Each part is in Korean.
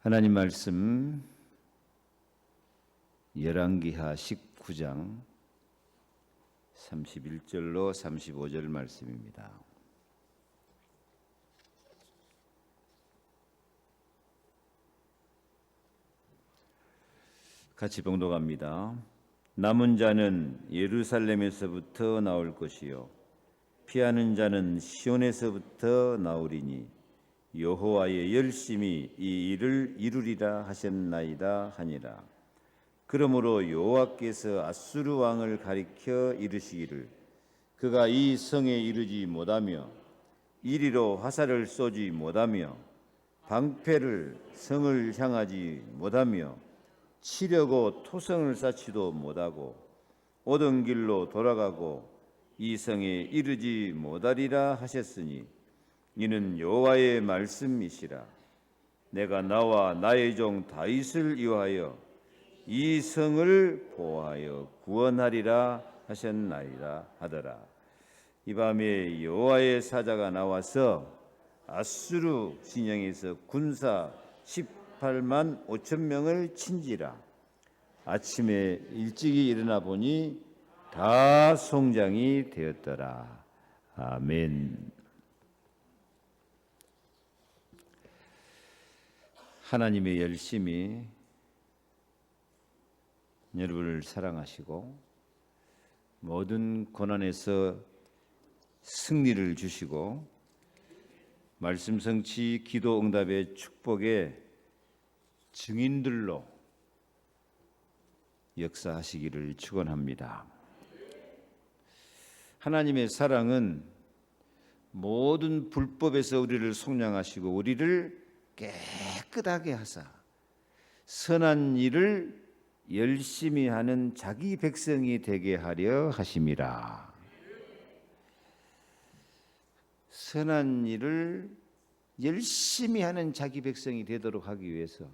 하나님 말씀 열왕기하 19장 31절로 35절 말씀입니다. 같이 봉독합니다. 남은 자는 예루살렘에서부터 나올 것이요 피하는 자는 시온에서부터 나오리니 여호와의 열심히 이 일을 이루리라 하셨나이다 하니라. 그러므로 여호와께서 아수르 왕을 가리켜 이르시기를 그가 이 성에 이르지 못하며 이리로 화살을 쏘지 못하며 방패를 성을 향하지 못하며 치려고 토성을 쌓지도 못하고 오던 길로 돌아가고 이 성에 이르지 못하리라 하셨으니 이는 여호와의 말씀이시라. 내가 나와 나의 종 다윗을 위하여 이 성을 보호하여 구원하리라 하셨나이다 하더라. 이 밤에 여호와의 사자가 나와서 아수르 진영에서 군사 18만 5천 명을 친지라. 아침에 일찍이 일어나 보니 다 송장이 되었더라. 아멘. 하나님의 열심이 여러분을 사랑하시고 모든 고난에서 승리를 주시고 말씀 성취 기도 응답의 축복의 증인들로 역사하시기를 축원합니다. 하나님의 사랑은 모든 불법에서 우리를 속량하시고 우리를 깨끗하게 하사 선한 일을 열심히 하는 자기 백성이 되게 하려 하심이라. 선한 일을 열심히 하는 자기 백성이 되도록 하기 위해서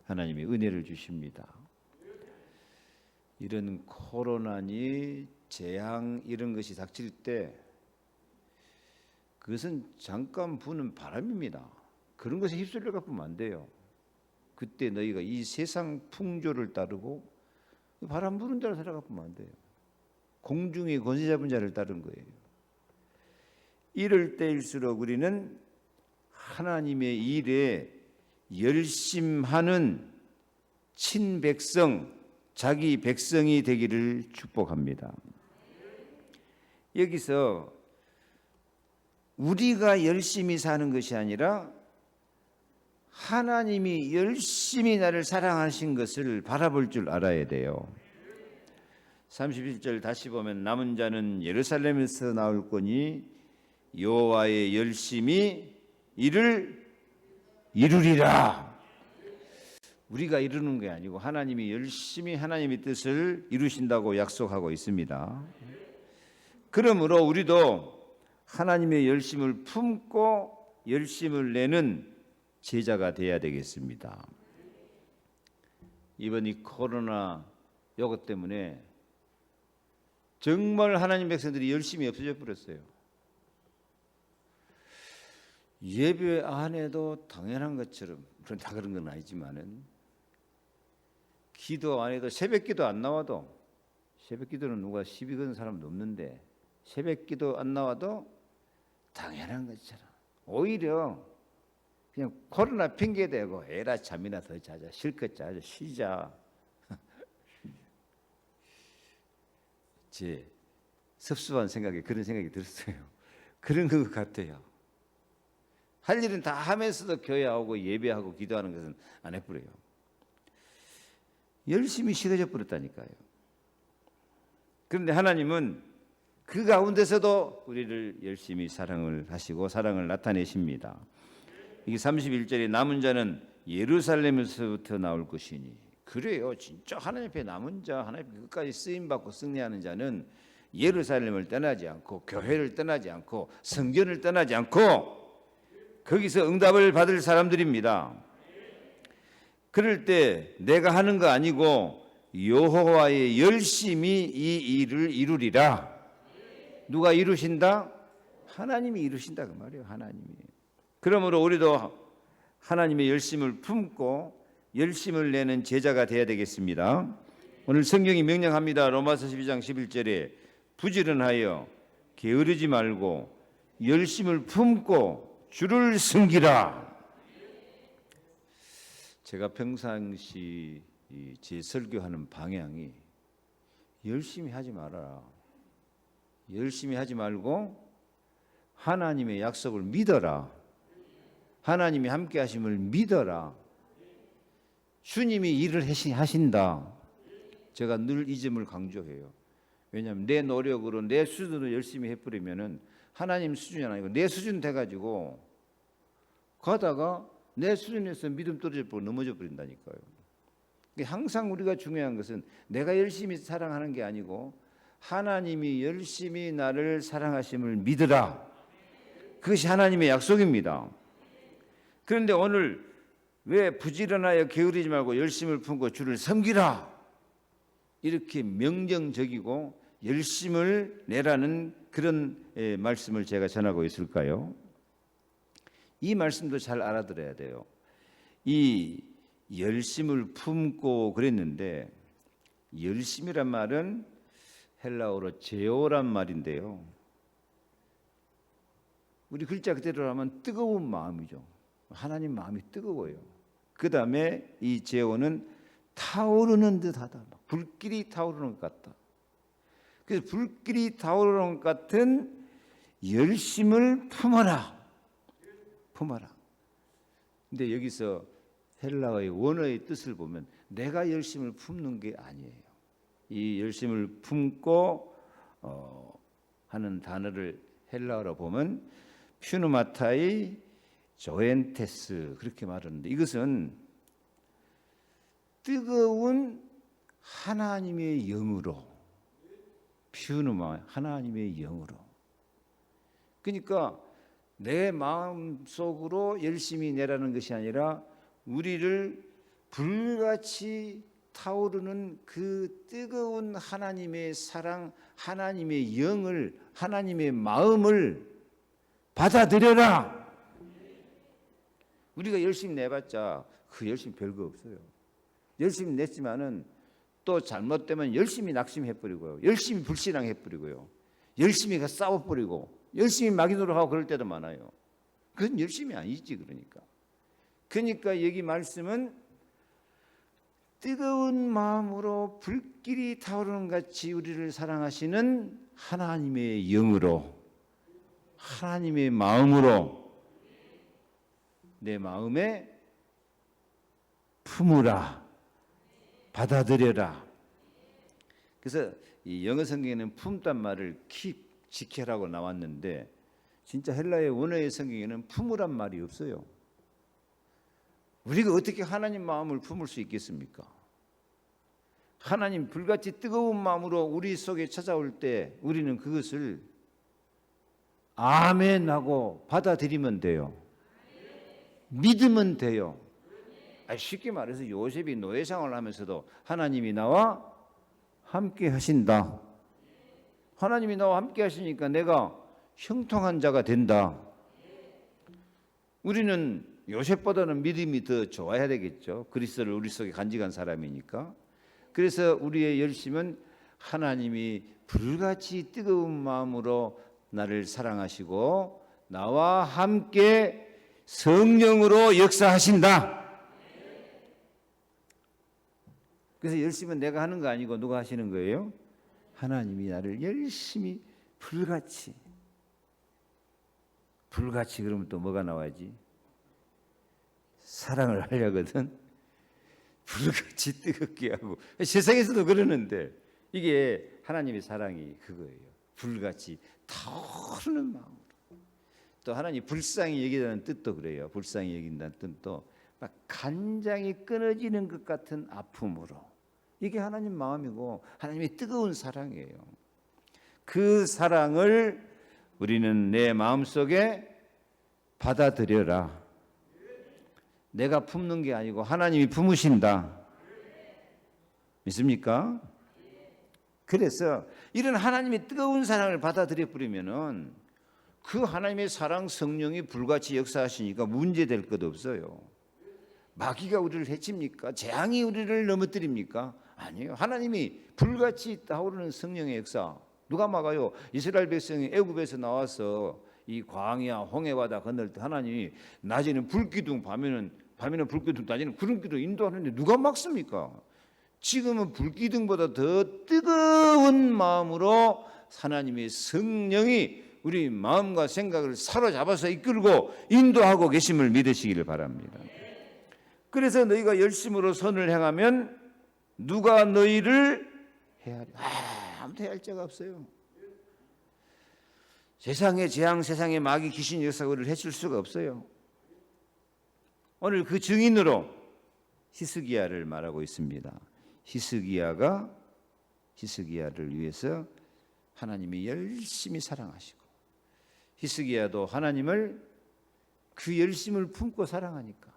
하나님이 은혜를 주십니다. 이런 코로나니 재앙 이런 것이 닥칠 때 그것은 잠깐 부는 바람입니다. 그런 것에 휩쓸려 갖고는 안 돼요. 그때 너희가 이 세상 풍조를 따르고 바람 부는 대로 살아가면 안 돼요. 공중의 권세 잡은 자를 따른 거예요. 이럴 때일수록 우리는 하나님의 일에 열심하는 친백성, 자기 백성이 되기를 축복합니다. 여기서 우리가 열심히 사는 것이 아니라 하나님이 열심히 나를 사랑하신 것을 바라볼 줄 알아야 돼요. 31절 다시 보면 남은 자는 예루살렘에서 나올 거니 여호와의 열심히 이를 이루리라. 우리가 이루는 게 아니고 하나님이 열심히 하나님의 뜻을 이루신다고 약속하고 있습니다. 그러므로 우리도 하나님의 열심을 품고 열심을 내는 제자가 되어야 되겠습니다. 이번 이 코로나 요것 때문에 정말 하나님 백성들이 열심히 없어져 버렸어요. 예배 안 해도 당연한 것처럼, 물론 다 그런 건 아니지만은 기도 안 해도 새벽 기도 안 나와도, 새벽 기도는 누가 시비 거는 사람도 없는데 새벽 기도 안 나와도 당연한 것처럼 오히려 그냥 코로나 핑계 대고 에라 잠이나 더 자자, 실컷 자자, 쉬자. 제 섭섭한 생각에 그런 생각이 들었어요. 그런 것 같아요. 할 일은 다 하면서도 교회 오고 예배하고 기도하는 것은 안 해버려요. 열심히 쉬어져 버렸다니까요. 그런데 하나님은 그 가운데서도 우리를 열심히 사랑을 하시고 사랑을 나타내십니다. 이게 31절에 남은 자는 예루살렘에서부터 나올 것이니, 그래요. 진짜 하나님 앞에 남은 자, 하나님 앞에 끝까지 쓰임받고 승리하는 자는 예루살렘을 떠나지 않고 교회를 떠나지 않고 성전을 떠나지 않고 거기서 응답을 받을 사람들입니다. 그럴 때 내가 하는 거 아니고 여호와의 열심히 이 일을 이루리라. 누가 이루신다? 하나님이 이루신다 그 말이에요. 하나님이. 그러므로 우리도 하나님의 열심을 품고 열심을 내는 제자가 되어야 되겠습니다. 오늘 성경이 명령합니다. 로마서 12장 11절에 부지런하여 게으르지 말고 열심을 품고 주를 섬기라. 제가 평상시 제 설교하는 방향이 열심히 하지 말아라. 열심히 하지 말고 하나님의 약속을 믿어라. 하나님이 함께 하심을 믿어라. 주님이 일을 하신다. 제가 늘 이 점을 강조해요. 왜냐하면 내 노력으로 내 수준으로 열심히 해버리면은 하나님 수준이 아니고 내 수준 돼가지고 가다가 내 수준에서 믿음 떨어져 버리고 넘어져 버린다니까요. 항상 우리가 중요한 것은 내가 열심히 사랑하는 게 아니고 하나님이 열심히 나를 사랑하심을 믿으라. 그것이 하나님의 약속입니다. 그런데 오늘 왜 부지런하여 게으르지 말고 열심을 품고 주를 섬기라 이렇게 명령적이고 열심을 내라는 그런 말씀을 제가 전하고 있을까요? 이 말씀도 잘 알아들어야 돼요. 이 열심을 품고 그랬는데 열심이란 말은 헬라어로 제오란 말인데요. 우리 글자 그대로 하면 뜨거운 마음이죠. 하나님 마음이 뜨거워요. 그 다음에 이 제오는 타오르는 듯하다. 불길이 타오르는 것 같다. 그래서 불길이 타오르는 것 같은 열심을 품어라. 품어라. 근데 여기서 헬라어의 원어의 뜻을 보면 내가 열심을 품는 게 아니에요. 이 열심을 품고 하는 단어를 헬라어로 보면 퓨누마타이 조엔테스 그렇게 말하는데 이것은 뜨거운 하나님의 영으로 퓨누마 하나님의 영으로 그러니까 내 마음속으로 열심히 내라는 것이 아니라 우리를 불같이 타오르는 그 뜨거운 하나님의 사랑, 하나님의 영을, 하나님의 마음을 받아들여라. 우리가 열심히 내봤자 그 열심히 별거 없어요. 열심히 냈지만은 또 잘못되면 열심히 낙심해버리고요. 열심히 불신앙해버리고요. 열심히 싸워버리고 열심히 마귀노릇하고 그럴 때도 많아요. 그건 열심이 아니지 그러니까. 그러니까 여기 말씀은 뜨거운 마음으로 불길이 타오르는 같이 우리를 사랑하시는 하나님의 영으로 하나님의 마음으로 내 마음에 품으라 받아들여라. 그래서 이 영어 성경에는 품단 말을 keep 지켜라고 나왔는데 진짜 헬라의 원어의 성경에는 품으란 말이 없어요. 우리가 어떻게 하나님 마음을 품을 수 있겠습니까? 하나님 불같이 뜨거운 마음으로 우리 속에 찾아올 때 우리는 그것을 아멘 하고 받아들이면 돼요. 믿으면 돼요. 쉽게 말해서 요셉이 노예생활을 하면서도 하나님이 나와 함께 하신다. 하나님이 나와 함께 하시니까 내가 형통한 자가 된다. 우리는 요셉보다는 믿음이 더 좋아야 되겠죠. 그리스도를 우리 속에 간직한 사람이니까. 그래서 우리의 열심은 하나님이 불같이 뜨거운 마음으로 나를 사랑하시고 나와 함께 성령으로 역사하신다. 그래서 열심은 내가 하는 거 아니고 누가 하시는 거예요? 하나님이 나를 열심히 불같이 그러면 또 뭐가 나와야지? 사랑을 하려거든. 불같이 뜨겁게 하고 세상에서도 그러는데 이게 하나님의 사랑이 그거예요. 불같이 타오르는 마음으로. 또 하나님 불쌍히 여기다는 뜻도 그래요. 불쌍히 여긴다는 뜻도 막 간장이 끊어지는 것 같은 아픔으로. 이게 하나님 마음이고 하나님의 뜨거운 사랑이에요. 그 사랑을 우리는 내 마음속에 받아들여라. 내가 품는 게 아니고 하나님이 품으신다. 믿습니까? 그래서 이런 하나님의 뜨거운 사랑을 받아들여 버리면은 그 하나님의 사랑 성령이 불같이 역사하시니까 문제될 것 없어요. 마귀가 우리를 해칩니까? 재앙이 우리를 넘어뜨립니까? 아니에요. 하나님이 불같이 타오르는 성령의 역사. 누가 막아요? 이스라엘 백성이 애굽에서 나와서 이 광야 홍해바다 건널 때 하나님이 낮에는 불기둥, 밤에는 불기둥, 낮에는 구름기둥 인도하는데 누가 막습니까? 지금은 불기둥보다 더 뜨거운 마음으로 하나님의 성령이 우리 마음과 생각을 사로잡아서 이끌고 인도하고 계심을 믿으시기를 바랍니다. 그래서 너희가 열심으로 선을 행하면 누가 너희를 해하리? 아무도 해할 자가 없어요. 세상의 재앙, 세상의 마귀, 귀신, 역사가 우리를 해칠 수가 없어요. 오늘 그 증인으로 히스기야를 말하고 있습니다. 히스기야를 위해서 하나님이 열심히 사랑하시고 히스기야도 하나님을 그 열심을 품고 사랑하니까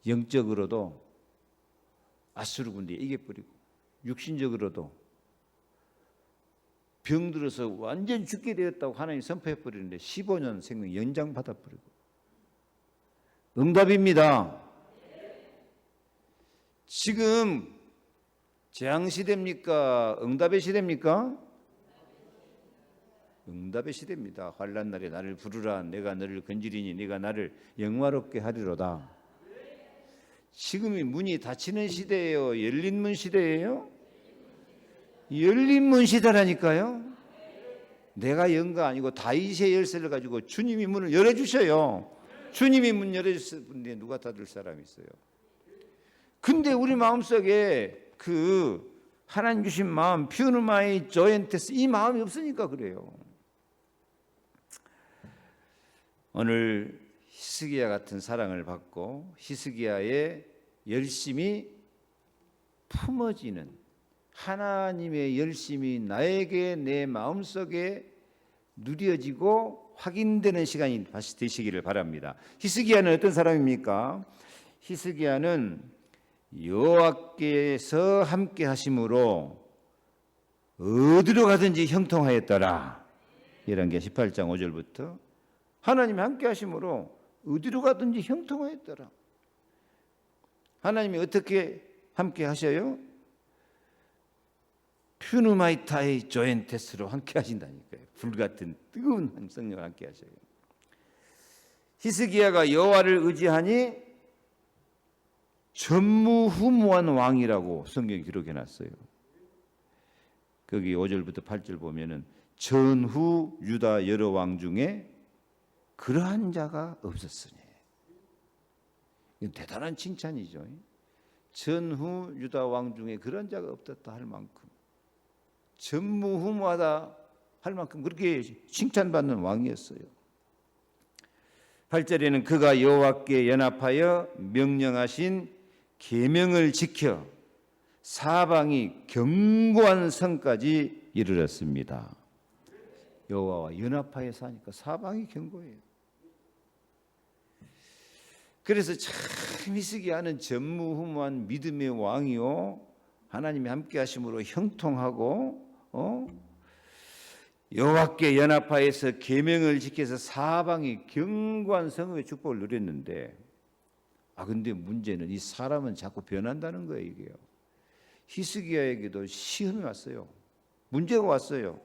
영적으로도 아수르 군대에 이겨버리고 육신적으로도 병들어서 완전히 죽게 되었다고 하나님이 선포해버리는데 15년 생명 연장받아버리고 응답입니다. 지금 재앙시대입니까? 응답의 시대입니까? 응답의 시대입니다. 환난 날에 나를 부르라. 내가 너를 건지리니 네가 나를 영화롭게 하리로다. 지금이 문이 닫히는 시대예요? 열린 문 시대예요? 열린 문 시대라니까요. 내가 연가 아니고 다윗의 열쇠를 가지고 주님이 문을 열어주셔요. 주님이 문 열어주셨는데 누가 닫을 사람이 있어요? 근데 우리 마음속에 그 하나님 주신 마음, 퓨누마이 조엔테스, 이 마음이 없으니까 그래요. 오늘 히스기야 같은 사랑을 받고 히스기야의 열심이 품어지는 하나님의 열심이 나에게 내 마음속에 누려지고 확인되는 시간이 다시 되시기를 바랍니다. 히스기야는 어떤 사람입니까? 히스기야는 여호와께서 함께 하심으로 어디로 가든지 형통하였더라. 열왕기하 18장 5절부터 하나님이 함께 하심으로 어디로 가든지 형통하였더라. 하나님이 어떻게 함께 하셔요? 퓨누마이타이 조엔테스로 함께 하신다니까요. 불같은 뜨거운 성령과 함께 하셔요. 히스기야가 여호와를 의지하니 전무후무한 왕이라고 성경이 기록해 놨어요. 거기 5절부터 8절 보면은 전후 유다 여러 왕 중에 그러한 자가 없었으니. 이건 대단한 칭찬이죠. 전후 유다 왕 중에 그런 자가 없었다 할 만큼 전무후무하다 할 만큼 그렇게 칭찬받는 왕이었어요. 8절에는 그가 여호와께 연합하여 명령하신 계명을 지켜 사방이 견고한 성까지 이르렀습니다. 여호와와 연합하여 사니까 사방이 견고해요. 그래서 참 히스기야는 전무후무한 믿음의 왕이요 하나님이 함께 하심으로 형통하고 여호와께 연합하여서 계명을 지켜서 사방이 견고한 성읍의 축복을 누렸는데 근데 문제는 이 사람은 자꾸 변한다는 거예요. 이게요. 히스기야에게도 시험이 왔어요. 문제가 왔어요.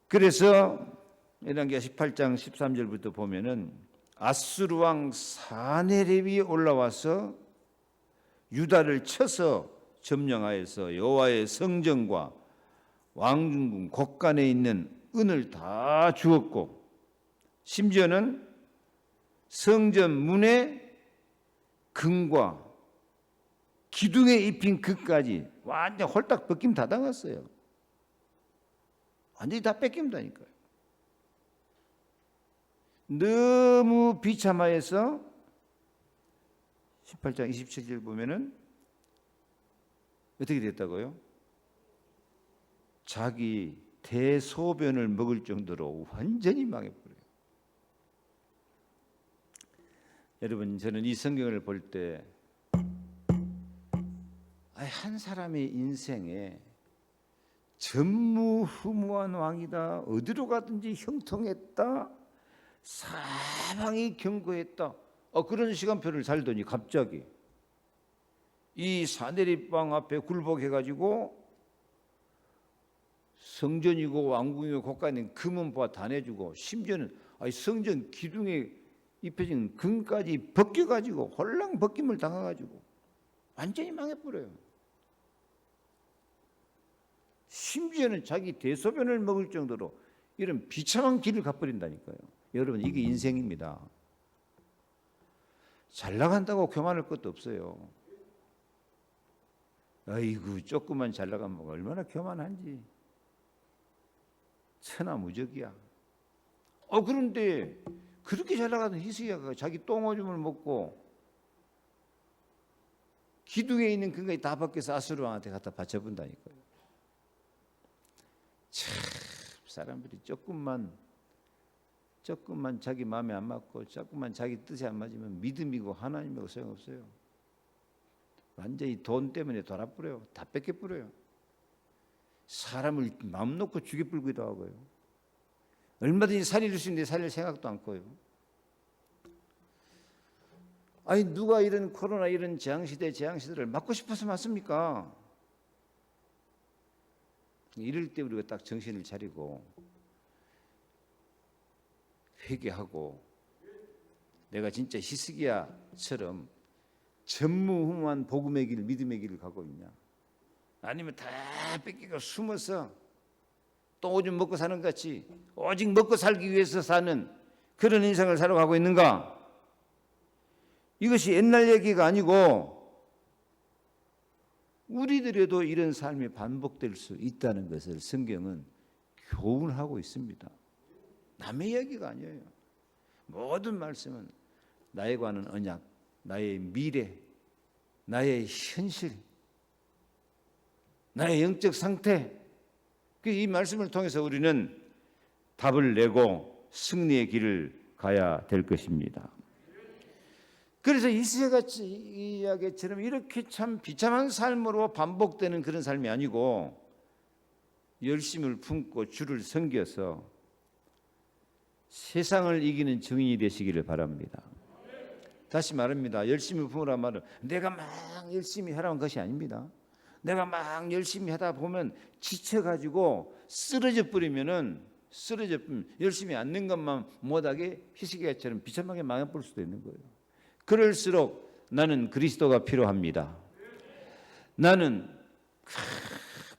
그래서 열왕기하 18장 13절부터 보면은 아수르 왕 사네립이 올라와서 유다를 쳐서 점령하여서 여호와의 성전과 왕궁 곳간에 있는 은을 다 주었고 심지어는 성전 문의 금과 기둥에 입힌 금까지 완전 홀딱 벗김 다 당했어요. 완전히 다 뺏긴다니까요. 너무 비참하여서 18장 27절 보면은 어떻게 됐다고요? 자기 대소변을 먹을 정도로 완전히 망해버려요. 여러분, 저는 이 성경을 볼 때 한 사람의 인생에 전무후무한 왕이다, 어디로 가든지 형통했다, 사방이 경고했다. 그런 시간표를 살더니 갑자기 이 사내립방 앞에 굴복해가지고 성전이고 왕궁이고 고가는 금은보화 다 내주고, 심지어는 성전 기둥에 입혀진 금까지 벗겨가지고 홀랑 벗김을 당해가지고 완전히 망해버려요. 심지어는 자기 대소변을 먹을 정도로 이런 비참한 길을 가버린다니까요. 여러분, 이게 인생입니다. 잘 나간다고 교만할 것도 없어요. 아이고, 조금만 잘 나가면 얼마나 교만한지. 천하무적이야. 그런데 그렇게 잘 나가던 히스기야가 자기 똥오줌을 먹고 기둥에 있는 근거에 다 벗겨서 아수르 왕한테 갖다 바쳐본다니까요. 참, 사람들이 조금만 자기 마음에 안 맞고 조금만 자기 뜻에 안 맞으면 믿음이고 하나님이고 소용없어요. 완전히 돈 때문에 돌아버려요. 다 뺏겨버려요. 사람을 마음 놓고 죽여버리기도 하고요. 얼마든지 살릴 수 있는데 살릴 생각도 않고요. 누가 이런 코로나 이런 재앙시대를 막고 싶어서 맞습니까? 이럴 때 우리가 딱 정신을 차리고 회개하고, 내가 진짜 히스기야처럼 전무후무한 복음의 길, 믿음의 길을 가고 있냐, 아니면 다 뺏기고 숨어서 또 오줌 먹고 사는 것 같이 오직 먹고 살기 위해서 사는 그런 인생을 살아가고 있는가? 이것이 옛날 얘기가 아니고 우리들에도 이런 삶이 반복될 수 있다는 것을 성경은 교훈하고 있습니다. 남의 이야기가 아니에요. 모든 말씀은 나에 관한 언약, 나의 미래, 나의 현실, 나의 영적 상태, 이 말씀을 통해서 우리는 답을 내고 승리의 길을 가야 될 것입니다. 그래서 히스기야 이야기처럼 이렇게 참 비참한 삶으로 반복되는 그런 삶이 아니고 열심을 품고 주를 섬겨서 세상을 이기는 증인이 되시기를 바랍니다. 다시 말합니다. 열심을 품으란 말은 내가 막 열심히 하라는 것이 아닙니다. 내가 막 열심히 하다 보면 지쳐가지고 쓰러져 버리면 열심히 않는 것만 못하게 히스기야처럼 비참하게 망해버릴 수도 있는 거예요. 그럴수록 나는 그리스도가 필요합니다. 나는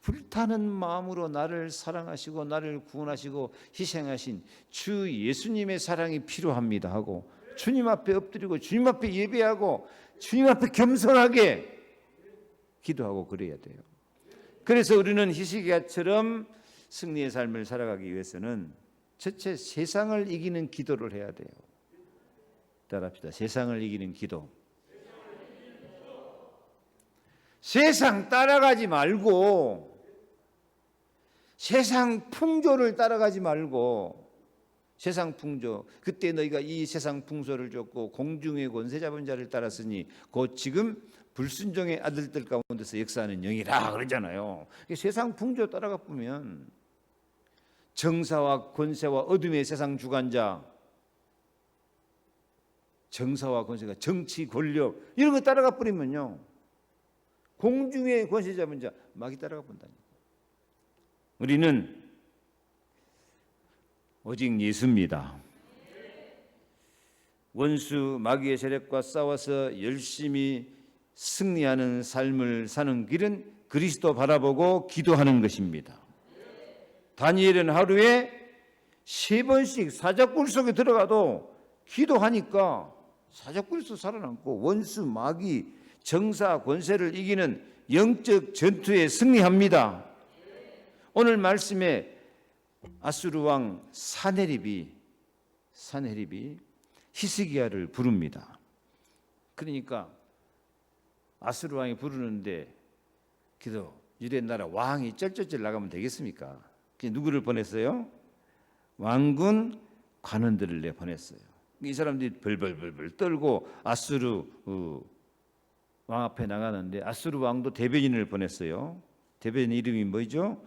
불타는 마음으로 나를 사랑하시고 나를 구원하시고 희생하신 주 예수님의 사랑이 필요합니다 하고, 주님 앞에 엎드리고 주님 앞에 예배하고 주님 앞에 겸손하게 기도하고 그래야 돼요. 그래서 우리는 히스기야처럼 승리의 삶을 살아가기 위해서는 첫째, 세상을 이기는 기도를 해야 돼요. 따라합시다. 세상을 이기는 기도. 세상 따라가지 말고, 세상 풍조를 따라가지 말고, 세상 풍조, 그때 너희가 이 세상 풍조를 쫓고 공중의 권세 잡은 자를 따랐으니 곧 지금 불순종의 아들들 가운데서 역사하는 영이라 그러잖아요. 세상 풍조 따라가 보면 정사와 권세와 어둠의 세상 주관자, 정사와 권세가 정치, 권력 이런 거 따라가 버리면요, 공중의 권세 잡은 자 마귀 따라가 본다니까. 우리는 오직 예수입니다. 원수 마귀의 세력과 싸워서 열심히 승리하는 삶을 사는 길은 그리스도 바라보고 기도하는 것입니다. 다니엘은 하루에 3번씩 사자굴 속에 들어가도 기도하니까 사자굴에서 살아남고 원수 마귀 정사 권세를 이기는 영적 전투에 승리합니다. 오늘 말씀에 아수르 왕 사네립이 히스기야를 부릅니다. 그러니까 아수르 왕이 부르는데 기도 유대 나라 왕이 쩔쩔쩔 나가면 되겠습니까? 누구를 보냈어요? 왕군 관원들을 내보냈어요. 이 사람들이 벌벌벌벌 떨고 아수르 왕 앞에 나가는데 아수르 왕도 대변인을 보냈어요. 대변인 이름이 뭐죠?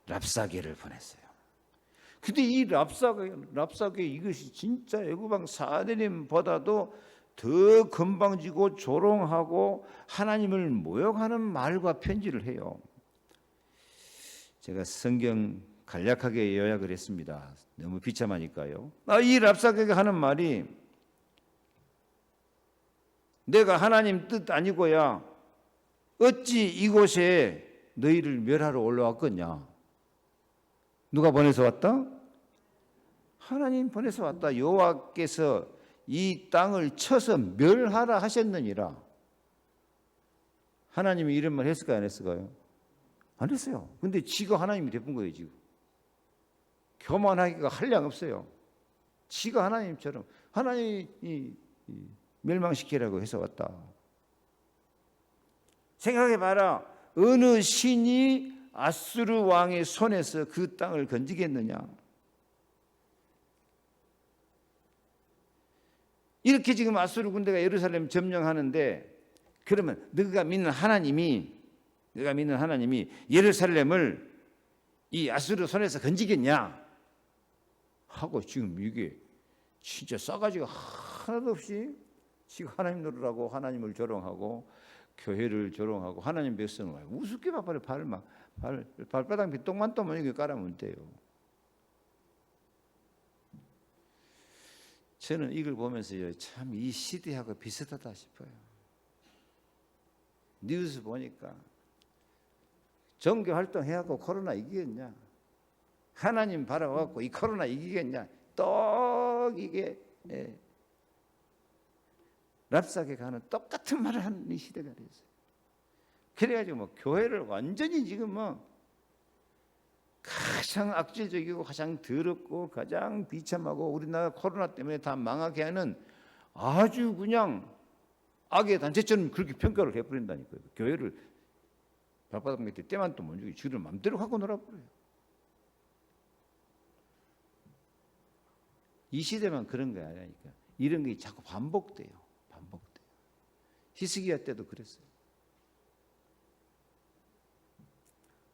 랍사게를 보냈어요. 근데 이 랍사게 이것이 진짜 애굽왕 사내림보다도 더 건방지고 조롱하고 하나님을 모욕하는 말과 편지를 해요. 제가 성경 간략하게 요약을 했습니다. 너무 비참하니까요. 이 랍사게가 하는 말이 내가 하나님 뜻 아니고야 어찌 이곳에 너희를 멸하러 올라왔겠냐? 누가 보내서 왔다? 하나님 보내서 왔다. 여호와께서 이 땅을 쳐서 멸하라 하셨느니라. 하나님이 이런 말 했을까요? 안 했을까요? 안 했어요. 근데 지가 하나님이 돼본 거예요. 지금 교만하기가 한량 없어요. 지가 하나님처럼 하나님이 멸망시키라고 해서 왔다. 생각해봐라. 어느 신이 아수르 왕의 손에서 그 땅을 건지겠느냐? 이렇게 지금 아수르 군대가 예루살렘 점령하는데, 그러면 너가 믿는 하나님이 예루살렘을 이 아수르 손에서 건지겠냐? 하고 지금 이게 진짜 싸가지가 하나도 없이 지금 하나님 노릇하고 하나님을 조롱하고 교회를 조롱하고 하나님 백성을 우습게 발바닥 밑 똥만 떠면 이게 깔아면 돼요. 저는 이걸 보면서요, 참 이 시대하고 비슷하다 싶어요. 뉴스 보니까 종교 활동해갖고 코로나 이기겠냐? 하나님 바라갖고 이 코로나 이기겠냐? 또 이게 랍사게 가는 똑같은 말을 하는 이 시대가 됐어요. 그래가지고 뭐 교회를 완전히 지금 가장 악질적이고 가장 더럽고 가장 비참하고 우리나라 코로나 때문에 다 망하게 하는 아주 그냥 악의 단체처럼 그렇게 평가를 해버린다니까요. 교회를 발바닥 밑에 때만 또 못 주고 지를 마음대로 하고 놀아버려요. 이 시대만 그런 게 아니라니까. 이런 게 자꾸 반복돼요. 히스기야 때도 그랬어요.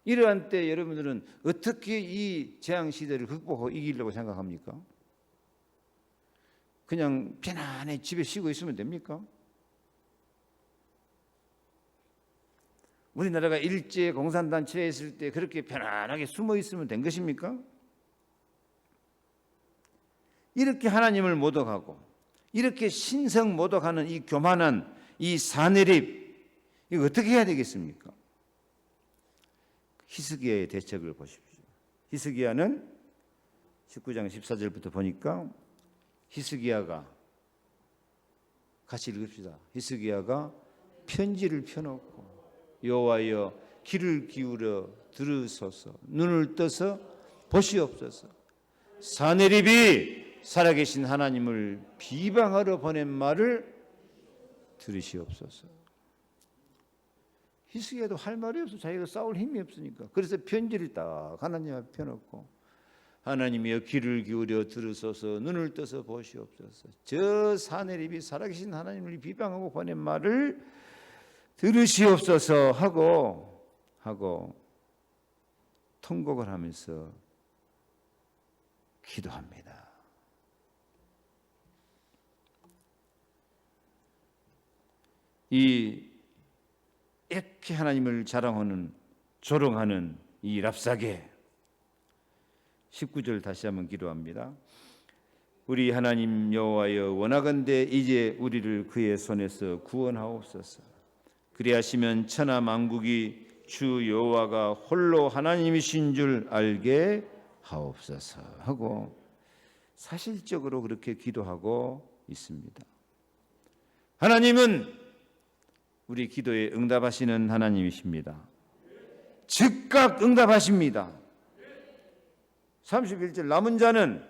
이러한 때 여러분들은 어떻게 이 재앙 시대를 극복하고 이기려고 생각합니까? 그냥 편안히 집에 쉬고 있으면 됩니까? 우리나라가 일제 공산당체에 있을 때 그렇게 편안하게 숨어 있으면 된 것입니까? 이렇게 하나님을 모독하고 이렇게 신성 모독하는 이 교만한 이 사내립, 이거 어떻게 해야 되겠습니까? 히스기야의 대책을 보십시오. 히스기야는 19장 14절부터 보니까 히스기야가 같이 읽읍시다. 히스기야가 편지를 펴놓고 여호와여 귀를 기울여 들으소서, 눈을 떠서 보시옵소서. 사내립이 살아계신 하나님을 비방하러 보낸 말을 들으시옵소서. 히스기야도 할 말이 없어. 자기가 싸울 힘이 없으니까. 그래서 편지를 딱 하나님 앞에 펴놓고 하나님이여 귀를 기울여 들으소서, 눈을 떠서 보시옵소서. 저 사내립이 살아계신 하나님을 비방하고 보낸 말을 들으시옵소서 하고 통곡을 하면서 기도합니다. 이렇게 하나님을 자랑하는 조롱하는 이 랍사게 19절 다시 한번 기도합니다. 우리 하나님 여호와여 원하건대 이제 우리를 그의 손에서 구원하옵소서. 그리하시면 천하 만국이 주 여호와가 홀로 하나님이신 줄 알게 하옵소서 하고 사실적으로 그렇게 기도하고 있습니다. 하나님은 우리 기도에 응답하시는 하나님이십니다. 즉각 응답하십니다. 31절 남은 자는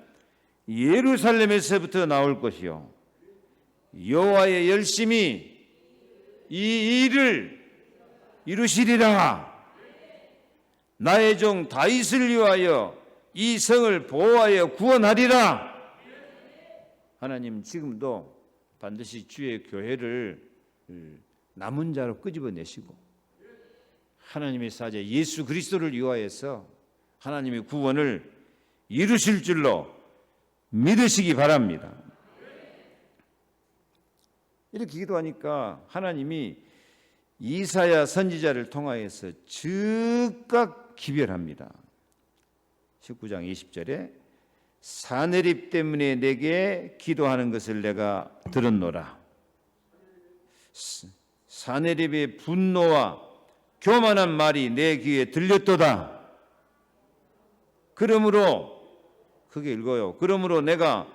예루살렘에서부터 나올 것이요 여호와의 열심히 이 일을 이루시리라. 나의 종 다윗을 위하여 이 성을 보호하여 구원하리라. 하나님 지금도 반드시 주의 교회를 남은 자로 끄집어내시고 하나님의 사자 예수 그리스도를 위하여서 하나님의 구원을 이루실 줄로 믿으시기 바랍니다. 이렇게 기도하니까 하나님이 이사야 선지자를 통하여서 즉각 기별합니다. 19장 20절에 사내립 때문에 내게 기도하는 것을 내가 들었노라. 사내립의 분노와 교만한 말이 내 귀에 들렸도다. 그러므로 그게 읽어요. 그러므로 내가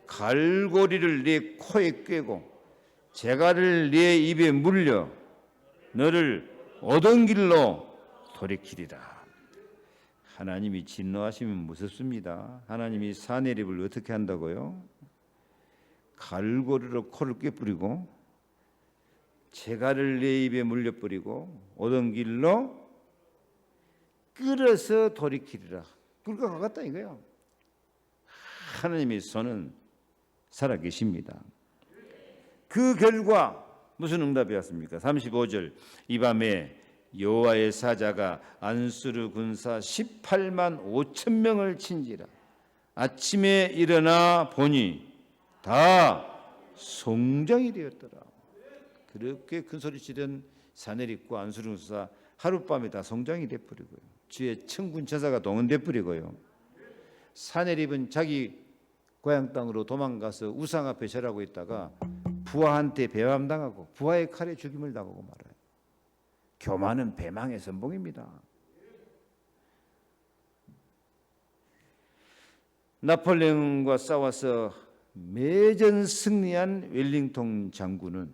갈고리를 네 코에 꿰고 재갈을 네 입에 물려 너를 오던 길로 돌이키리라. 하나님이 진노하시면 무섭습니다. 하나님이 사내립을 어떻게 한다고요? 갈고리로 코를 꿰뿌리고 재갈을 내 입에 물려 뿌리고 오던 길로 끌어서 돌이키리라. 끌고 가겠다 이거예요. 하나님의 손은 살아계십니다. 그 결과 무슨 응답이 왔습니까? 35절 이 밤에 여호와의 사자가 안수르 군사 18만 5천 명을 친지라. 아침에 일어나 보니 다 송장이 되었더라. 그렇게 큰 소리 치던 사내립과 안수르 군사 하룻밤에 다 송장이 되어버리고요. 주의 천군 천사가 동원되어버리고요. 사내립은 자기 고향 땅으로 도망가서 우상 앞에 절하고 있다가 부하한테 배반당하고 부하의 칼에 죽임을 당하고 말아요. 교만은 배망의 선봉입니다. 나폴레옹과 싸워서 매전 승리한 웰링턴 장군은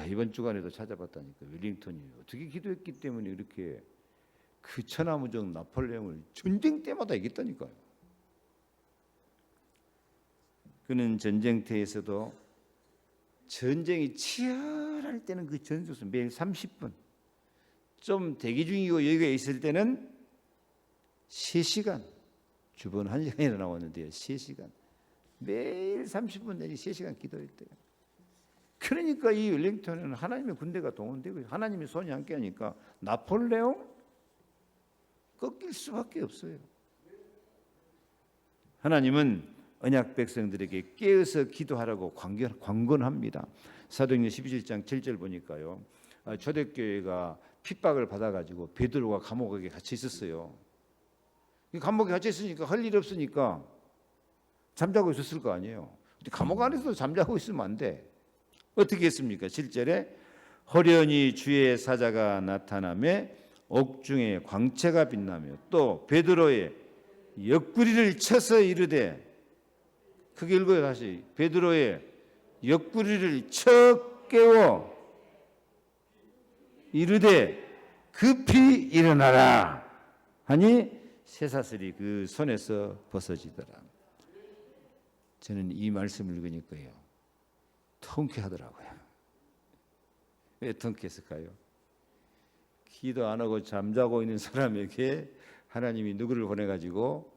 이번 주간에도 찾아봤다니까. 웰링턴이 어떻게 기도했기 때문에 이렇게 그 천하무적 나폴레옹을 전쟁 때마다 이겼다니까요. 그는 전쟁터에서도 전쟁이 치열할 때는 그 전투수 매일 30분, 좀 대기 중이고 여기가 있을 때는 3시간, 주번 1시간이나 나왔는데요. 3시간, 매일 30분 내지 3시간 기도했대요. 그러니까 이 웰링턴은 하나님의 군대가 동원되고 하나님의 손이 함께하니까 나폴레옹 꺾일 수밖에 없어요. 하나님은 언약 백성들에게 깨어서 기도하라고 관건합니다. 사도행전 11장 7절 보니까요. 초대교회가 핍박을 받아가지고 베드로가 감옥에 갇혀 있었어요. 감옥에 갇혀 있으니까 할 일 없으니까 잠자고 있었을 거 아니에요. 근데 감옥 안에서도 잠자고 있으면 안 돼. 어떻게 했습니까? 7절에 호련히 주의 사자가 나타나며 옥중에 광채가 빛나며 또 베드로의 옆구리를 쳐서 이르되, 크게 읽어요. 다시. 베드로의 옆구리를 쳐 깨워 이르되 급히 일어나라 하니 쇠사슬이 그 손에서 벗어지더라. 저는 이 말씀을 읽으니까요 통쾌하더라고요. 왜 통쾌했을까요? 기도 안 하고 잠자고 있는 사람에게 하나님이 누구를 보내가지고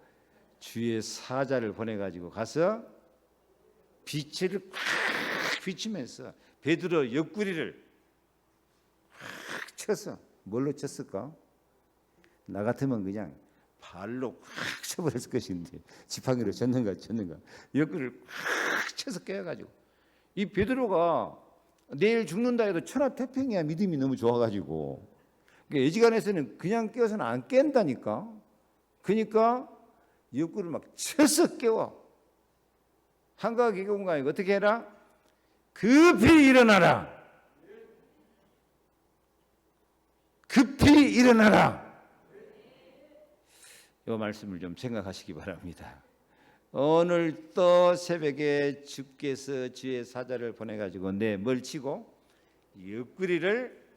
주의 사자를 보내가지고 가서 빛을 팍 비추면서 베드로 옆구리를 팍 쳐서, 뭘로 쳤을까? 나 같으면 그냥 발로 팍 쳐버렸을 것인데 지팡이로 쳤는가 옆구리를 팍 쳐서 깨어가지고, 이 베드로가 내일 죽는다 해도 천하태평이야. 믿음이 너무 좋아가지고 예지간에서는 그냥 깨어서는 안 깬다니까. 그러니까 옆구리를 막 쳐서 깨워. 한가하 개경가 아니고 어떻게 해라? 급히 일어나라. 급히 일어나라. 이 말씀을 좀 생각하시기 바랍니다. 오늘 또 새벽에 주께서 주의 사자를 보내가지고 내 뭘 치고 옆구리를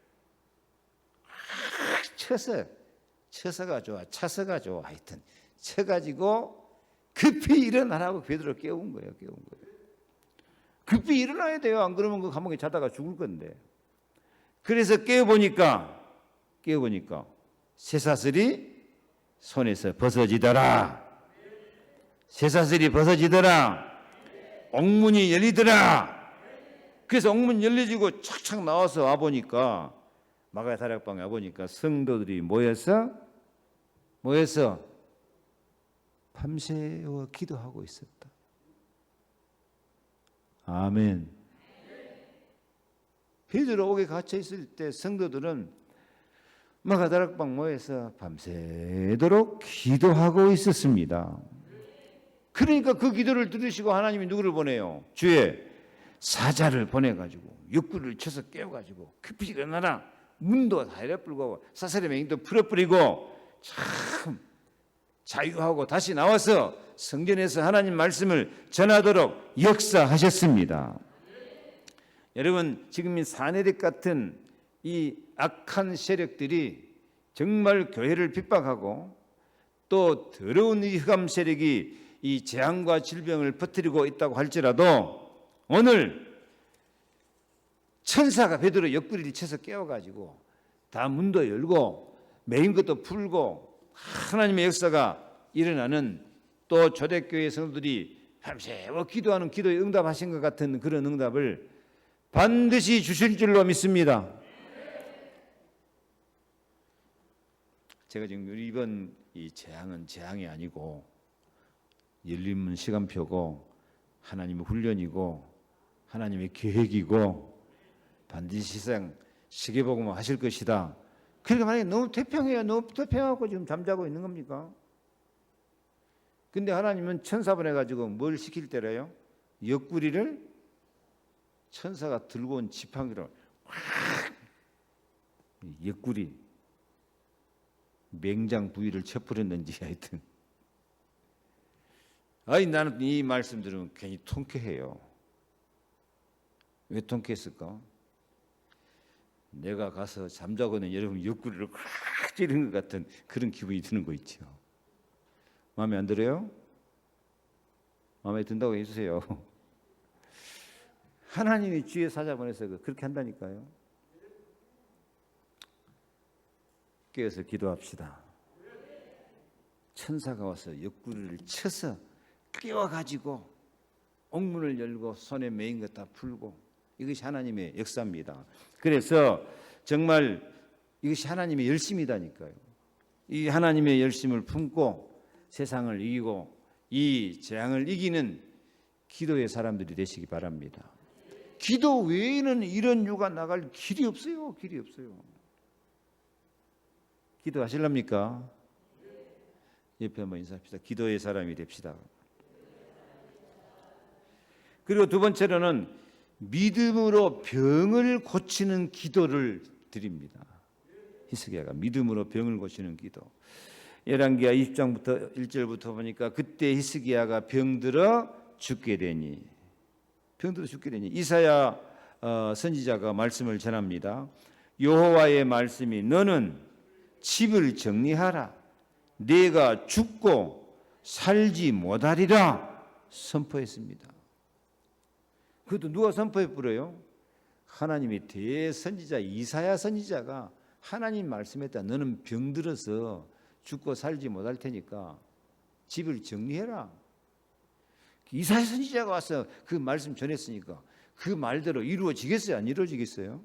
쳐서가 좋아, 차서가 좋아, 하여튼 쳐가지고 급히 일어나라고 베드로 깨운 거예요. 급히 일어나야 돼요. 안 그러면 그 감옥에 자다가 죽을 건데. 그래서 깨어보니까 쇠사슬이 손에서 벗어지더라. 쇠사슬이 벗어지더라. 옥문이 열리더라. 그래서 옥문 열려지고 착착 나와서 와보니까, 마가의 다락방에 와보니까 성도들이 모여서 밤새워 기도하고 있었다. 아멘. 베드로 옥에 갇혀 있을 때 성도들은 마가다락방 모여서 밤새도록 기도하고 있었습니다. 그러니까 그 기도를 들으시고 하나님이 누구를 보내요? 주의 사자를 보내가지고 옆구리를 쳐서 깨워가지고 급히 일어나라. 문도 다 열어불고 사슬의 맹도 풀어버리고 참 자유하고 다시 나와서 성전에서 하나님 말씀을 전하도록 역사하셨습니다. 여러분, 지금 이 사내립 같은 이 악한 세력들이 정말 교회를 핍박하고 또 더러운 이 흑암 세력이 이 재앙과 질병을 퍼뜨리고 있다고 할지라도 오늘 천사가 베드로 옆구리를 쳐서 깨워가지고 다 문도 열고 메인 것도 풀고 하나님의 역사가 일어나는, 또 초대교회 성도들이 밤새워 기도하는 기도에 응답하신 것 같은 그런 응답을 반드시 주실 줄로 믿습니다. 제가 지금 이번 이 재앙은 재앙이 아니고 열림은 시간표고 하나님의 훈련이고 하나님의 계획이고 반드시 세상 시계보고만 하실 것이다. 그러니까 만약에 너무 태평해요. 너무 태평하고 지금 잠자고 있는 겁니까? 근데 하나님은 천사 보내가지고 뭘 시킬 때래요? 옆구리를 천사가 들고 온 지팡이로 확 옆구리 맹장 부위를 쳐버렸는지 하여튼 나는 이 말씀 들으면 괜히 통쾌해요. 왜 통쾌했을까? 내가 가서 잠자고 있는 여러분 옆구리를 확 찌르는 것 같은 그런 기분이 드는 거 있죠. 마음에 안 들어요? 마음에 든다고 해주세요. 하나님이 주의 사자 보내서 그렇게 한다니까요. 깨어서 기도합시다. 천사가 와서 옆구리를 쳐서 깨워가지고 옥문을 열고 손에 메인 것 다 풀고, 이것이 하나님의 역사입니다. 그래서 정말 이것이 하나님의 열심이다니까요. 이 하나님의 열심을 품고 세상을 이기고 이 재앙을 이기는 기도의 사람들이 되시기 바랍니다. 기도 외에는 이런 유가 나갈 길이 없어요. 길이 없어요. 기도하실랍니까? 옆에 한번 인사합시다. 기도의 사람이 됩시다. 그리고 두 번째로는 믿음으로 병을 고치는 기도를 드립니다. 히스기야가 믿음으로 병을 고치는 기도. 열왕기하 20장부터 1절부터 보니까 그때 히스기야가 병들어 죽게 되니 이사야 선지자가 말씀을 전합니다. 여호와의 말씀이 너는 집을 정리하라. 내가 죽고 살지 못하리라 선포했습니다. 그것도 누가 선포해 뿌려요? 하나님의 대선지자 이사야 선지자가 하나님 말씀했다. 너는 병들어서 죽고 살지 못할 테니까 집을 정리해라. 이사야 선지자가 와서 그 말씀 전했으니까 그 말대로 이루어지겠어요? 안 이루어지겠어요?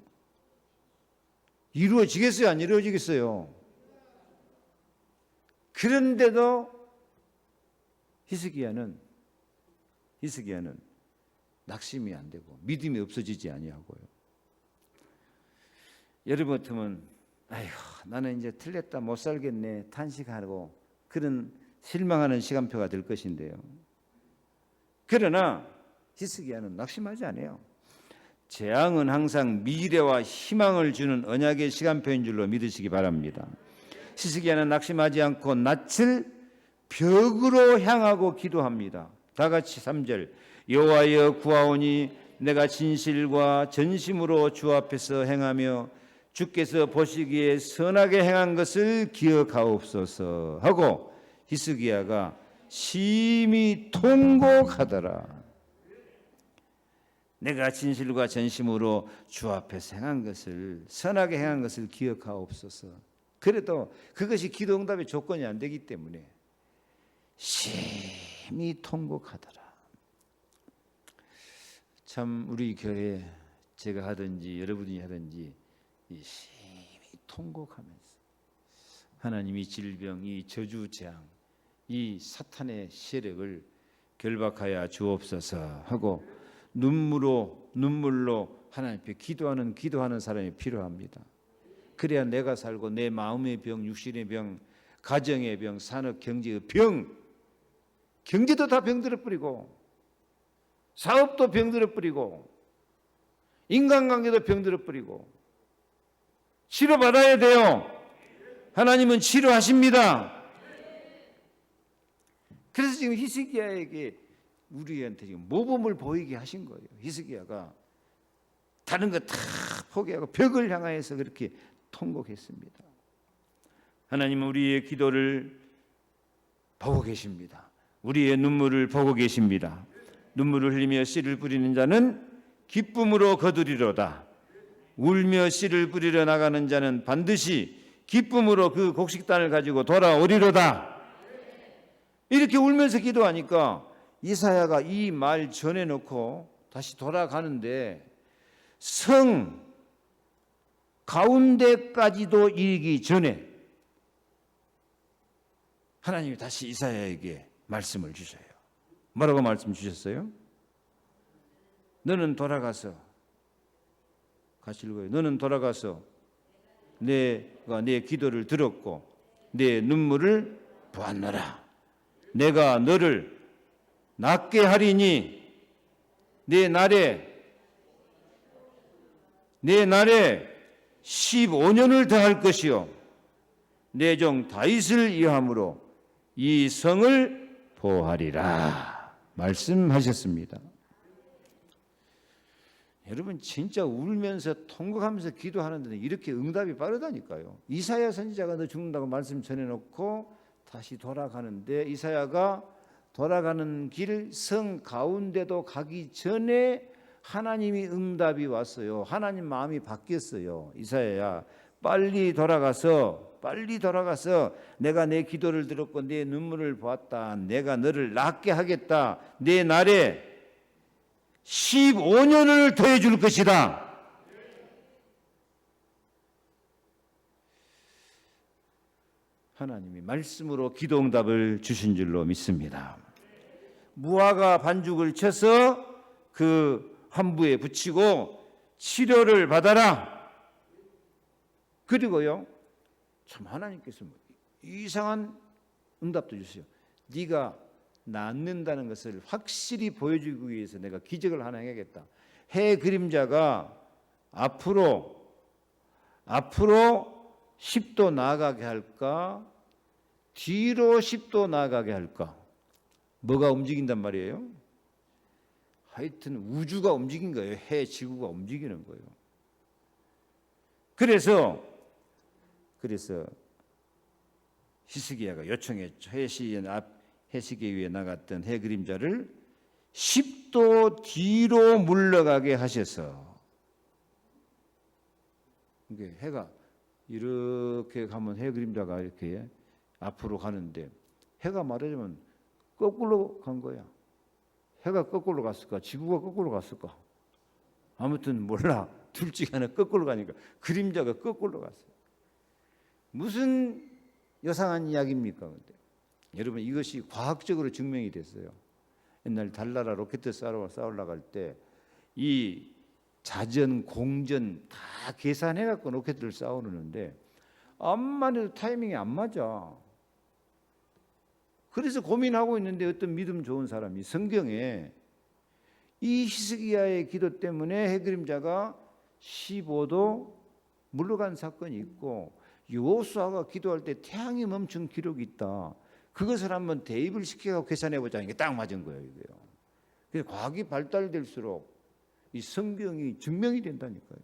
이루어지겠어요? 안 이루어지겠어요? 그런데도 히스기야는 낙심이 안 되고 믿음이 없어지지 아니하고요. 여러분 같으면 아이고 나는 이제 틀렸다 못 살겠네 탄식하고 그런 실망하는 시간표가 될 것인데요. 그러나 히스기야는 낙심하지 않아요. 재앙은 항상 미래와 희망을 주는 언약의 시간표인 줄로 믿으시기 바랍니다. 히스기야는 낙심하지 않고 낯을 벽으로 향하고 기도합니다. 다 같이 3절 여호와여 구하오니 내가 진실과 전심으로 주 앞에서 행하며 주께서 보시기에 선하게 행한 것을 기억하옵소서 하고 히스기야가 심히 통곡하더라. 내가 진실과 전심으로 주 앞에서 행한 것을 선하게 행한 것을 기억하옵소서. 그래도 그것이 기도 응답의 조건이 안 되기 때문에 심히 통곡하더라. 참 우리 교회 제가 하든지 여러분이 하든지 심히 통곡하면서 하나님이 질병, 이 저주 재앙 이 사탄의 세력을 결박하여 주옵소서 하고 눈물로 하나님 앞에 기도하는 사람이 필요합니다. 그래야 내가 살고 내 마음의 병, 육신의 병, 가정의 병, 산업 경제의 병, 경제도 다 병들어 뿌리고 사업도 병들어 뿌리고 인간관계도 병들어 뿌리고 치료받아야 돼요. 하나님은 치료하십니다. 그래서 지금 히스기야에게 우리한테 지금 모범을 보이게 하신 거예요. 히스기야가 다른 거 다 포기하고 벽을 향하여서 그렇게 통곡했습니다. 하나님은 우리의 기도를 보고 계십니다. 우리의 눈물을 보고 계십니다. 눈물을 흘리며 씨를 뿌리는 자는 기쁨으로 거두리로다. 울며 씨를 뿌리러 나가는 자는 반드시 기쁨으로 그 곡식단을 가지고 돌아오리로다. 이렇게 울면서 기도하니까 이사야가 이 말 전해놓고 다시 돌아가는데 성 가운데까지도 이르기 전에 하나님이 다시 이사야에게 말씀을 주셔요. 뭐라고 말씀 주셨어요? 너는 돌아가서 같이 읽어요. 너는 돌아가서 내가 내 기도를 들었고 내 눈물을 보았노라. 내가 너를 낫게 하리니 내 날에 15년을 더할 것이요 내 종 다윗을 위함으로 이 성을 보호하리라 말씀하셨습니다. 여러분 진짜 울면서 통곡하면서 기도하는데 이렇게 응답이 빠르다니까요. 이사야 선지자가 너 죽는다고 말씀 전해놓고 다시 돌아가는데 이사야가 돌아가는 길 성 가운데도 가기 전에 하나님이 응답이 왔어요. 하나님 마음이 바뀌었어요. 이사야야 빨리 돌아가서 내가 내 기도를 들었고 내 눈물을 보았다. 내가 너를 낫게 하겠다. 내 날에 15년을 더해 줄 것이다. 하나님이 말씀으로 기도 응답을 주신 줄로 믿습니다. 무화과 반죽을 쳐서 그 환부에 붙이고 치료를 받아라. 그리고요, 참 하나님께서 이상한 응답도 주세요. 네가 낫는다는 것을 확실히 보여주기 위해서 내가 기적을 하나 해야겠다. 해 그림자가 앞으로 10도 나아가게 할까? 뒤로 10도 나아가게 할까? 뭐가 움직인단 말이에요? 하여튼 우주가 움직인 거예요. 해, 지구가 움직이는 거예요. 그래서 히스기야가 요청했죠. 해시계 위에 나갔던 해 그림자를 10도 뒤로 물러가게 하셔서 이게 해가 이렇게 가면 해 그림자가 이렇게 앞으로 가는데 해가 말하자면 거꾸로 간 거야. 해가 거꾸로 갔을까? 지구가 거꾸로 갔을까? 아무튼 몰라. 둘 중에 하나 거꾸로 가니까 그림자가 거꾸로 갔어요. 무슨 요상한 이야기입니까? 근데 여러분 이것이 과학적으로 증명이 됐어요. 옛날 달나라 로켓 쏴올라갈 때 이 자전, 공전 다 계산해갖고 로켓을 쏴오르는데 암만 해도 타이밍이 안 맞아. 그래서 고민하고 있는데 어떤 믿음 좋은 사람이 성경에 이 히스기야의 기도 때문에 해그림자가 15도 물러간 사건이 있고 여호수아가 기도할 때 태양이 멈춘 기록이 있다. 그것을 한번 대입을 시켜서 계산해보자. 이게 딱 맞은 거예요. 이거요. 그래서 과학이 발달될수록 이 성경이 증명이 된다니까요.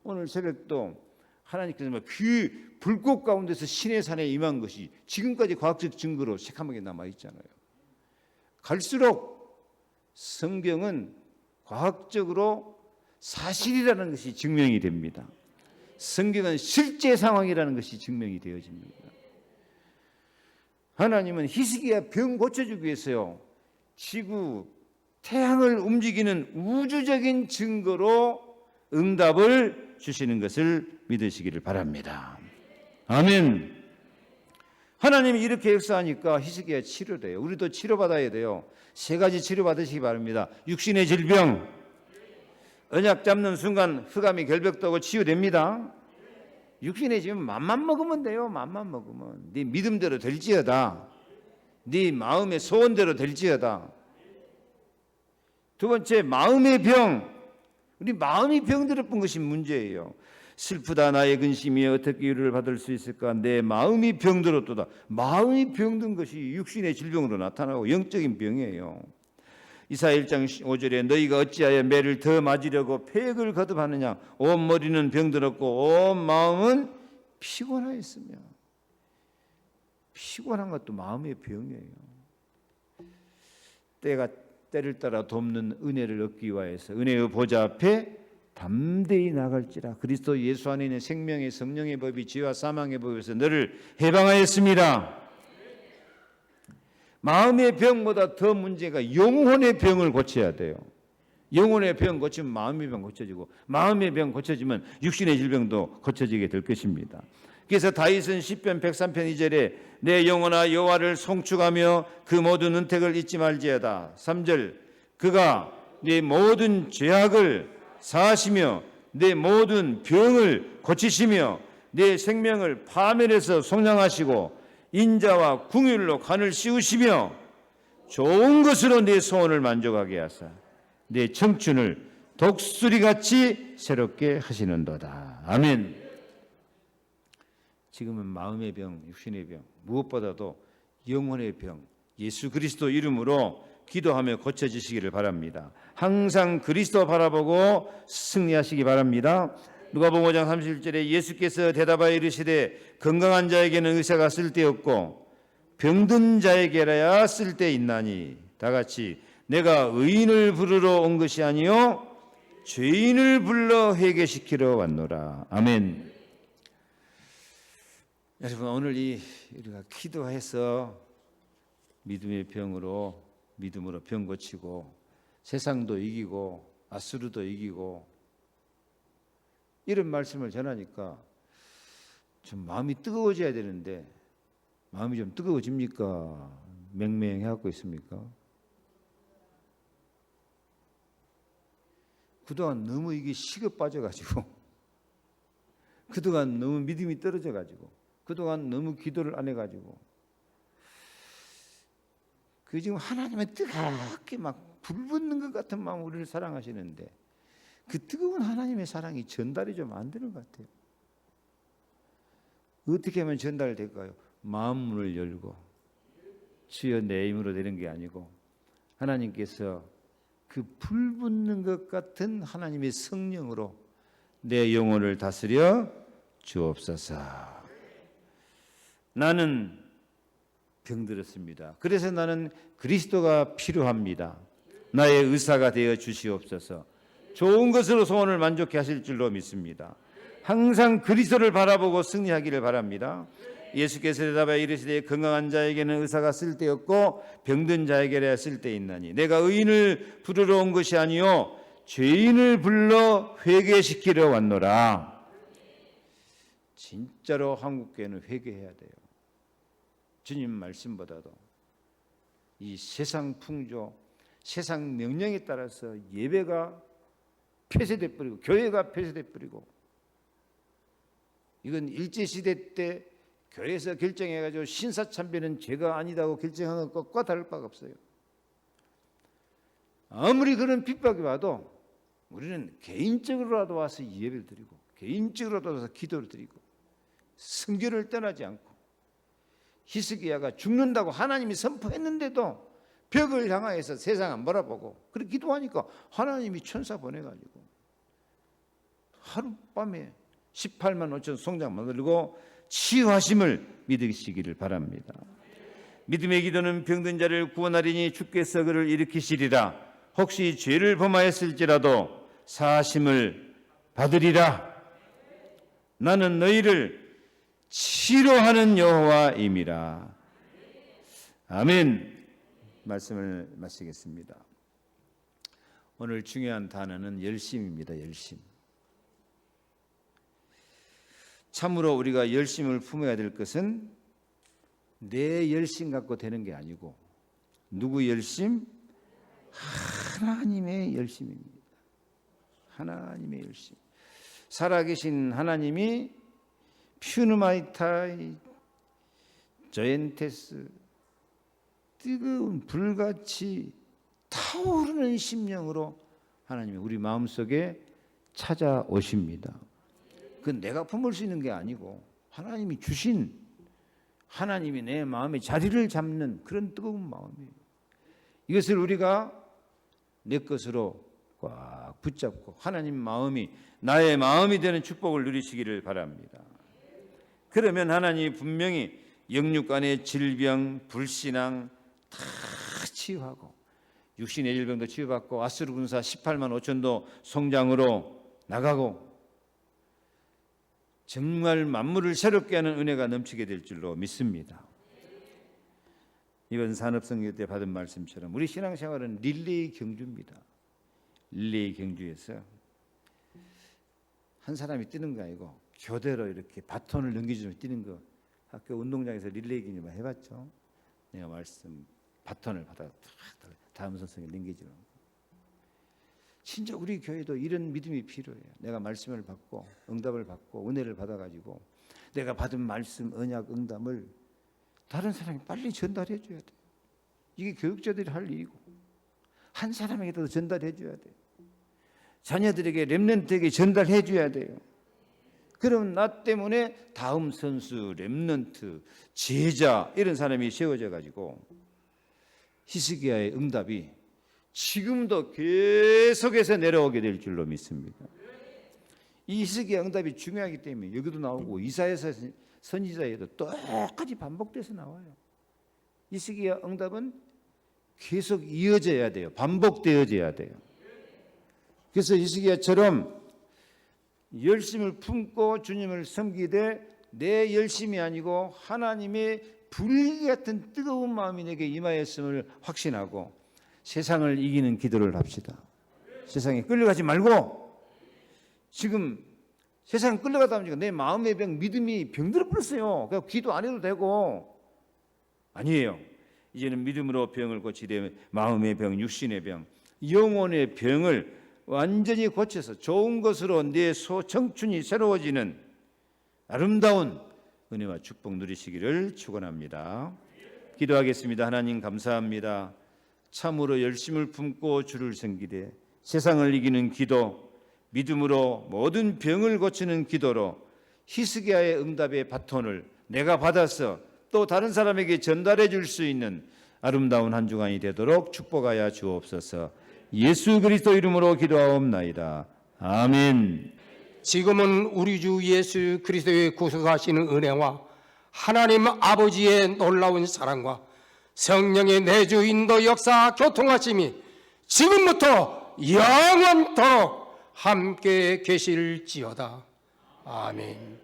오늘 새벽도 하나님께서 그 불꽃 가운데서 신의 산에 임한 것이 지금까지 과학적 증거로 새카맣게 남아있잖아요. 갈수록 성경은 과학적으로 사실이라는 것이 증명이 됩니다. 성경은 실제 상황이라는 것이 증명이 되어집니다. 하나님은 히스기야 병 고쳐주기 위해서요, 지구, 태양을 움직이는 우주적인 증거로 응답을 주시는 것을 믿으시기를 바랍니다. 아멘. 하나님이 이렇게 역사하니까 히스기야 치료돼요. 우리도 치료받아야 돼요. 세 가지 치료받으시기 바랍니다. 육신의 질병, 언약 잡는 순간 흑암이 결벽되고 치유됩니다. 육신의 질병 맘만 먹으면 돼요. 맘만 먹으면. 네 믿음대로 될지어다. 네 마음의 소원대로 될지어다. 두 번째, 마음의 병. 우리 마음이 병들어본 것이 문제예요. 슬프다 나의 근심이 어떻게 위로를 받을 수 있을까? 내 마음이 병들었도다. 마음이 병든 것이 육신의 질병으로 나타나고 영적인 병이에요. 이사야 1장 5절에 너희가 어찌하여 매를 더 맞으려고 폐역을 거듭하느냐? 온 머리는 병들었고 온 마음은 피곤하였으며. 피곤한 것도 마음의 병이에요. 때를 따라 돕는 은혜를 얻기 위하여서 은혜의 보좌 앞에 담대히 나갈지라. 그리스도 예수 안에 있는 생명의 성령의 법이 죄와 사망의 법에서 너를 해방하였습니다. 마음의 병보다 더 문제가 영혼의 병을 고쳐야 돼요. 영혼의 병 고치면 마음의 병 고쳐지고, 마음의 병 고쳐지면 육신의 질병도 고쳐지게 될 것입니다. 그래서 다윗은 시편 103편 2절에 내 영혼아 여호와를 송축하며 그 모든 은택을 잊지 말지어다. 3절 그가 네 모든 죄악을 사하시며 내 모든 병을 고치시며 내 생명을 파멸해서 속량하시고 인자와 궁율로 간을 씌우시며 좋은 것으로 내 소원을 만족하게 하사 내 청춘을 독수리같이 새롭게 하시는도다. 아멘. 지금은 마음의 병, 육신의 병, 무엇보다도 영혼의 병, 예수 그리스도 이름으로 기도하며 고쳐지시기를 바랍니다. 항상 그리스도 바라보고 승리하시기 바랍니다. 누가복음 5장 31절에 예수께서 대답하여 이르시되 건강한 자에게는 의사가 쓸데없고 병든 자에게라야 쓸데있나니 다 같이 내가 의인을 부르러 온 것이 아니요 죄인을 불러 회개시키러 왔노라. 아멘. 여러분 오늘 우리가 기도해서 믿음의 병으로 믿음으로 병 고치고 세상도 이기고 아수르도 이기고 이런 말씀을 전하니까 좀 마음이 뜨거워져야 되는데 마음이 좀 뜨거워집니까? 맹맹해하고 있습니까? 그동안 너무 이게 식어 빠져가지고 그동안 너무 믿음이 떨어져가지고 그동안 너무 기도를 안 해가지고 그 지금 하나님의 뜨겁게 막 불붙는 것 같은 마음 우리를 사랑하시는데 그 뜨거운 하나님의 사랑이 전달이 좀 안 되는 것 같아요. 어떻게 하면 전달될까요? 마음문을 열고 주여 내 힘으로 되는 게 아니고 하나님께서 그 불붙는 것 같은 하나님의 성령으로 내 영혼을 다스려 주옵소서. 나는 병들었습니다. 그래서 나는 그리스도가 필요합니다. 나의 의사가 되어 주시옵소서. 좋은 것으로 소원을 만족케 하실 줄로 믿습니다. 항상 그리스도를 바라보고 승리하기를 바랍니다. 예수께서 대답하여 이르시되 건강한 자에게는 의사가 쓸데없고 병든 자에게라 쓸데있나니 내가 의인을 부르러 온 것이 아니요 죄인을 불러 회개시키러 왔노라. 진짜로 한국교회는 회개해야 돼요. 주님 말씀보다도 이 세상 풍조, 세상 명령에 따라서 예배가 폐쇄돼 버리고 교회가 폐쇄돼 버리고 이건 일제시대 때 교회에서 결정해가지고 신사참배는 죄가 아니다고 결정한 것과 다를 바가 없어요. 아무리 그런 핍박이 와도 우리는 개인적으로라도 와서 예배를 드리고 개인적으로라도 와서 기도를 드리고 성결을 떠나지 않고 히스기야가 죽는다고 하나님이 선포했는데도 벽을 향하여서 세상 안 바라보고 그렇게 기도하니까 하나님이 천사 보내가지고 하룻밤에 18만 5천 송장 만들고 치유하심을 믿으시기를 바랍니다. 믿음의 기도는 병든 자를 구원하리니 주께서 그를 일으키시리라. 혹시 죄를 범하였을지라도 사하심을 받으리라. 나는 너희를 치료하는 여호와임이라. 아멘. 말씀을 마치겠습니다. 오늘 중요한 단어는 열심입니다. 열심. 참으로 우리가 열심을 품어야 될 것은 내 열심 갖고 되는 게 아니고 누구 열심? 하나님의 열심입니다. 하나님의 열심. 살아계신 하나님이 퓨누마이타이 저엔테스 뜨거운 불같이 타오르는 심령으로 하나님이 우리 마음속에 찾아오십니다. 그건 내가 품을 수 있는 게 아니고 하나님이 주신, 하나님이 내 마음에 자리를 잡는 그런 뜨거운 마음이에요. 이것을 우리가 내 것으로 꽉 붙잡고 하나님 마음이 나의 마음이 되는 축복을 누리시기를 바랍니다. 그러면 하나님이 분명히 영육간의 질병, 불신앙 다 치유하고 육신의 질병도 치유받고 아수르 군사 18만 5천도 성장으로 나가고 정말 만물을 새롭게 하는 은혜가 넘치게 될 줄로 믿습니다. 이번 산업성교 때 받은 말씀처럼 우리 신앙생활은 릴레이 경주입니다. 릴레이 경주에서 한 사람이 뛰는 거 아니고 교대로 이렇게 바톤을 넘겨주면 뛰는 거. 학교 운동장에서 릴레이 경주 해봤죠? 내가 말씀 바톤을 받아 다음 선생에 넘겨주는 거. 진짜 우리 교회도 이런 믿음이 필요해요. 내가 말씀을 받고 응답을 받고 은혜를 받아가지고 내가 받은 말씀, 언약, 응답을 다른 사람이 빨리 전달해 줘야 돼요. 이게 교육자들이 할 일이고 한 사람에게도 전달해 줘야 돼요. 자녀들에게 렘넌트에게 전달해 줘야 돼요. 그럼 나 때문에 다음 선수, 렘넌트, 제자 이런 사람이 세워져 가지고 히스기야의 응답이 지금도 계속해서 내려오게 될 줄로 믿습니다. 이 히스기야 응답이 중요하기 때문에 여기도 나오고 이사야서 선지자에도 똑같이 반복돼서 나와요. 히스기야 응답은 계속 이어져야 돼요. 반복되어져야 돼요. 그래서 히스기야처럼 열심을 품고 주님을 섬기되 내 열심이 아니고 하나님의 불기 같은 뜨거운 마음이 내게 임하였음을 확신하고 세상을 이기는 기도를 합시다. 세상에 끌려가지 말고 지금 세상 끌려가다 보니까 내 마음의 병, 믿음이 병들어 버렸어요. 그러니까 기도 안 해도 되고 아니에요. 이제는 믿음으로 병을 고치되 마음의 병, 육신의 병, 영혼의 병을 완전히 고쳐서 좋은 것으로 내 소청춘이 새로워지는 아름다운 은혜와 축복 누리시기를 축원합니다. 기도하겠습니다. 하나님 감사합니다. 참으로 열심을 품고 주를 섬기되 세상을 이기는 기도, 믿음으로 모든 병을 고치는 기도로 히스기야의 응답의 바톤을 내가 받아서 또 다른 사람에게 전달해 줄 수 있는 아름다운 한 주간이 되도록 축복하여 주옵소서. 예수 그리스도 이름으로 기도하옵나이다. 아멘. 지금은 우리 주 예수 그리스도의 구속하시는 은혜와 하나님 아버지의 놀라운 사랑과 성령의 내주 인도 역사 교통하심이 지금부터 영원토록 함께 계실지어다. 아멘.